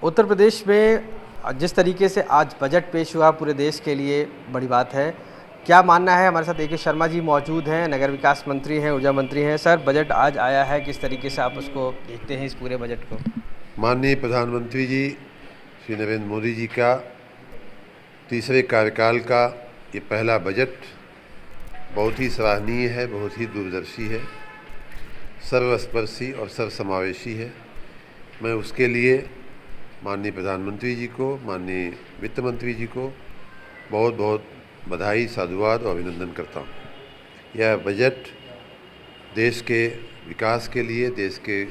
उत्तर प्रदेश में जिस तरीके से आज बजट पेश हुआ पूरे देश के लिए बड़ी बात है। क्या मानना है? हमारे साथ ए.के. शर्मा जी मौजूद हैं, नगर विकास मंत्री हैं, ऊर्जा मंत्री हैं। सर, बजट आज आया है, किस तरीके से आप उसको देखते हैं इस पूरे बजट को? माननीय प्रधानमंत्री जी श्री नरेंद्र मोदी जी का तीसरे कार्यकाल का ये पहला बजट बहुत ही सराहनीय है, बहुत ही दूरदर्शी है, सर्वस्पर्शी और सर्वसमावेशी है। मैं उसके लिए माननीय प्रधानमंत्री जी को, माननीय वित्त मंत्री जी को बहुत बहुत बधाई, साधुवाद और अभिनंदन करता हूँ। यह बजट देश के विकास के लिए, देश के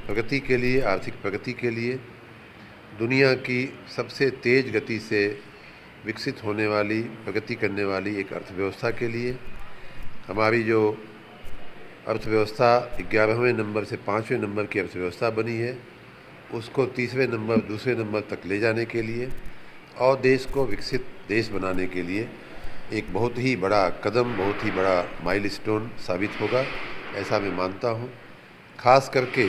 प्रगति के लिए, आर्थिक प्रगति के लिए, दुनिया की सबसे तेज़ गति से विकसित होने वाली, प्रगति करने वाली एक अर्थव्यवस्था के लिए, हमारी जो अर्थव्यवस्था 11वें नंबर से 5वें नंबर की अर्थव्यवस्था बनी है, उसको तीसरे नंबर, दूसरे नंबर तक ले जाने के लिए और देश को विकसित देश बनाने के लिए एक बहुत ही बड़ा कदम, बहुत ही बड़ा माइलस्टोन साबित होगा, ऐसा मैं मानता हूँ। ख़ास करके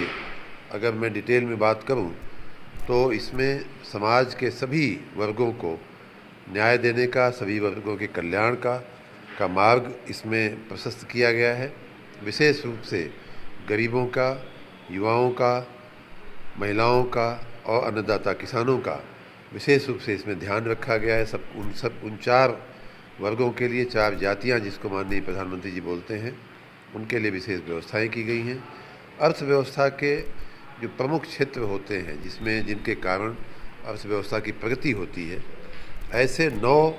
अगर मैं डिटेल में बात करूँ तो इसमें समाज के सभी वर्गों को न्याय देने का, सभी वर्गों के कल्याण का मार्ग इसमें प्रशस्त किया गया है। विशेष रूप से गरीबों का, युवाओं का, महिलाओं का और अन्नदाता किसानों का विशेष रूप से इसमें ध्यान रखा गया है। उन चार वर्गों के लिए, चार जातियां जिसको माननीय प्रधानमंत्री जी बोलते हैं, उनके लिए विशेष व्यवस्थाएं की गई हैं। अर्थव्यवस्था के जो प्रमुख क्षेत्र होते हैं जिनके कारण अर्थव्यवस्था की प्रगति होती है, ऐसे 9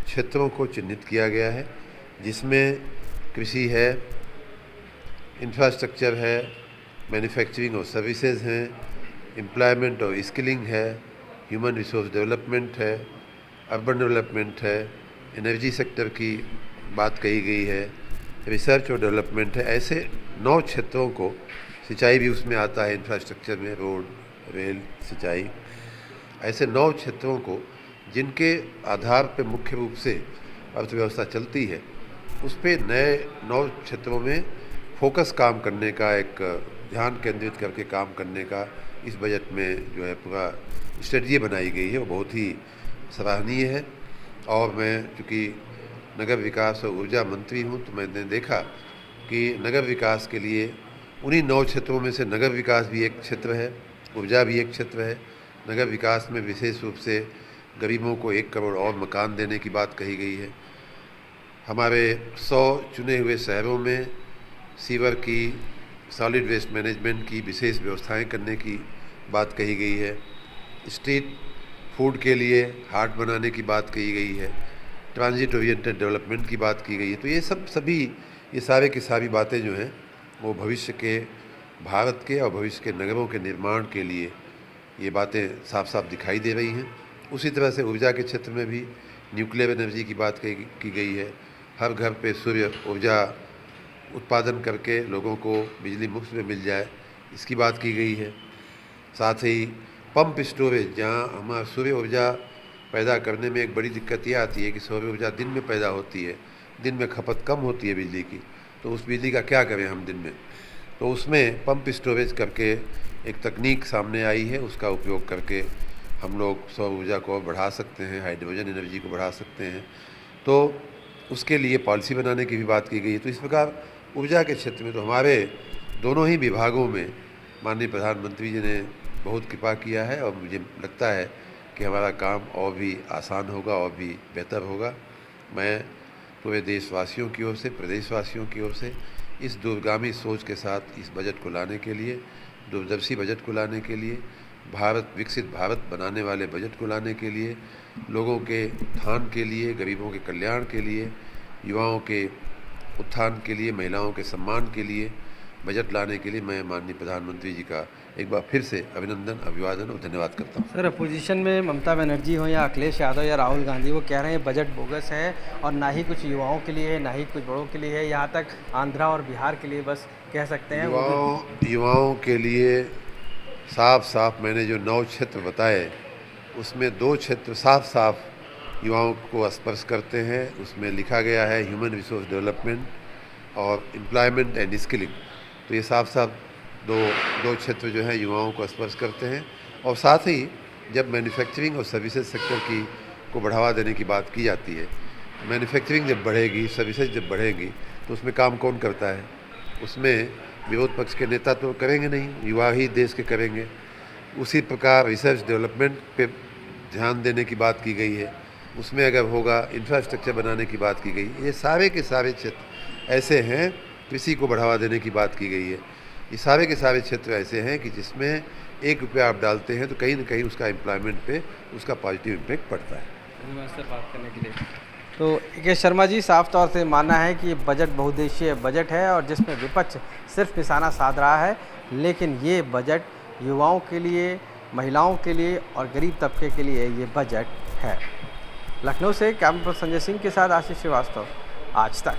क्षेत्रों को चिन्हित किया गया है, जिसमें कृषि है, इंफ्रास्ट्रक्चर है, मैन्युफैक्चरिंग और सर्विसेज हैं, एम्प्लॉयमेंट और स्किलिंग है, ह्यूमन रिसोर्स डेवलपमेंट है, अर्बन डेवलपमेंट है, एनर्जी सेक्टर की बात कही गई है, रिसर्च और डेवलपमेंट है। ऐसे 9 क्षेत्रों को, सिंचाई भी उसमें आता है, इंफ्रास्ट्रक्चर में रोड, रेल, सिंचाई, ऐसे 9 क्षेत्रों को जिनके आधार पर मुख्य रूप से अर्थव्यवस्था चलती है, उस पर नए 9 क्षेत्रों में फोकस काम करने का, एक ध्यान केंद्रित करके काम करने का इस बजट में जो है पूरा स्ट्रेटजी बनाई गई है, वो बहुत ही सराहनीय है। और मैं चूँकि नगर विकास और ऊर्जा मंत्री हूँ, तो मैंने देखा कि नगर विकास के लिए उन्हीं 9 क्षेत्रों में से नगर विकास भी एक क्षेत्र है, ऊर्जा भी एक क्षेत्र है। नगर विकास में विशेष रूप से गरीबों को 1 करोड़ और मकान देने की बात कही गई है। हमारे 100 चुने हुए शहरों में सीवर की, सॉलिड वेस्ट मैनेजमेंट की विशेष व्यवस्थाएं करने की बात कही गई है। स्ट्रीट फूड के लिए हाट बनाने की बात कही गई है। ट्रांजिट ओरिएंटेड डेवलपमेंट की बात की गई है। तो ये सारे की सारी बातें जो हैं वो भविष्य के भारत के और भविष्य के नगरों के निर्माण के लिए ये बातें साफ साफ दिखाई दे रही हैं। उसी तरह से ऊर्जा के क्षेत्र में भी न्यूक्लियर एनर्जी की बात की गई है। हर घर पे सूर्य ऊर्जा उत्पादन करके लोगों को बिजली मुफ्त में मिल जाए, इसकी बात की गई है। साथ ही पंप स्टोरेज, जहां हमारा सूर्य ऊर्जा पैदा करने में एक बड़ी दिक्कत यह आती है कि सूर्य ऊर्जा दिन में पैदा होती है, दिन में खपत कम होती है बिजली की, तो उस बिजली का क्या करें हम दिन में। तो उसमें पंप स्टोरेज करके एक तकनीक सामने आई है, उसका उपयोग करके हम लोग सौर ऊर्जा को बढ़ा सकते हैं, हाइड्रोजन एनर्जी को बढ़ा सकते हैं। तो उसके लिए पॉलिसी बनाने की भी बात की गई है। तो इस प्रकार ऊर्जा के क्षेत्र में तो हमारे दोनों ही विभागों में माननीय प्रधानमंत्री जी ने बहुत कृपा किया है, और मुझे लगता है कि हमारा काम और भी आसान होगा और भी बेहतर होगा। मैं पूरे देशवासियों की ओर से, प्रदेशवासियों की ओर से इस दूरगामी सोच के साथ इस बजट को लाने के लिए, दूरदर्शी बजट को लाने के लिए, विकसित भारत बनाने वाले बजट को लाने के लिए, लोगों के उत्थान के लिए, गरीबों के कल्याण के लिए, युवाओं के उत्थान के लिए, महिलाओं के सम्मान के लिए बजट लाने के लिए मैं माननीय प्रधानमंत्री जी का एक बार फिर से अभिनंदन, अभिवादन और धन्यवाद करता हूँ। सर, अपोजिशन में ममता बनर्जी हो या अखिलेश यादव या राहुल गांधी, वो कह रहे हैं बजट बोगस है और ना ही कुछ युवाओं के लिए है, ना ही कुछ बड़ों के लिए है, यहाँ तक आंध्रा और बिहार के लिए बस कह सकते हैं। युवाओं के लिए साफ साफ मैंने जो 9 क्षेत्र बताए, उसमें 2 क्षेत्र साफ साफ युवाओं को स्पर्श करते हैं। उसमें लिखा गया है ह्यूमन रिसोर्स डेवलपमेंट और एम्प्लॉयमेंट एंड स्किलिंग। तो ये साफ साफ दो क्षेत्र जो है युवाओं को स्पर्श करते हैं और साथ ही जब मैन्युफैक्चरिंग और सर्विसेज सेक्टर की को बढ़ावा देने की बात की जाती है, मैन्युफैक्चरिंग जब बढ़ेगी, सर्विसेज जब बढ़ेगी, तो उसमें काम कौन करता है? उसमें विरोध पक्ष के नेता तो करेंगे नहीं, युवा ही देश के करेंगे। उसी प्रकार रिसर्च डेवलपमेंट पे ध्यान देने की बात की गई है, उसमें अगर होगा इंफ्रास्ट्रक्चर बनाने की बात की गई। ये सारे के सारे क्षेत्र ऐसे हैं, कृषि को बढ़ावा देने की बात की गई है। ये सारे के सारे क्षेत्र ऐसे हैं कि जिसमें 1 रुपया आप डालते हैं तो कहीं ना कहीं उसका एम्प्लॉयमेंट पे उसका पॉजिटिव इम्पैक्ट पड़ता है। धन्यवाद सर बात करने के लिए। तो ए.के. शर्मा जी, साफ तौर से मानना है कि ये बजट बहुउद्देशीय बजट है और जिसमें विपक्ष सिर्फ निशाना साध रहा है, लेकिन ये बजट युवाओं के लिए, महिलाओं के लिए और गरीब तबके के लिए ये बजट है। लखनऊ से कैमरा पर्सन संजय सिंह के साथ आशीष श्रीवास्तव, आज तक।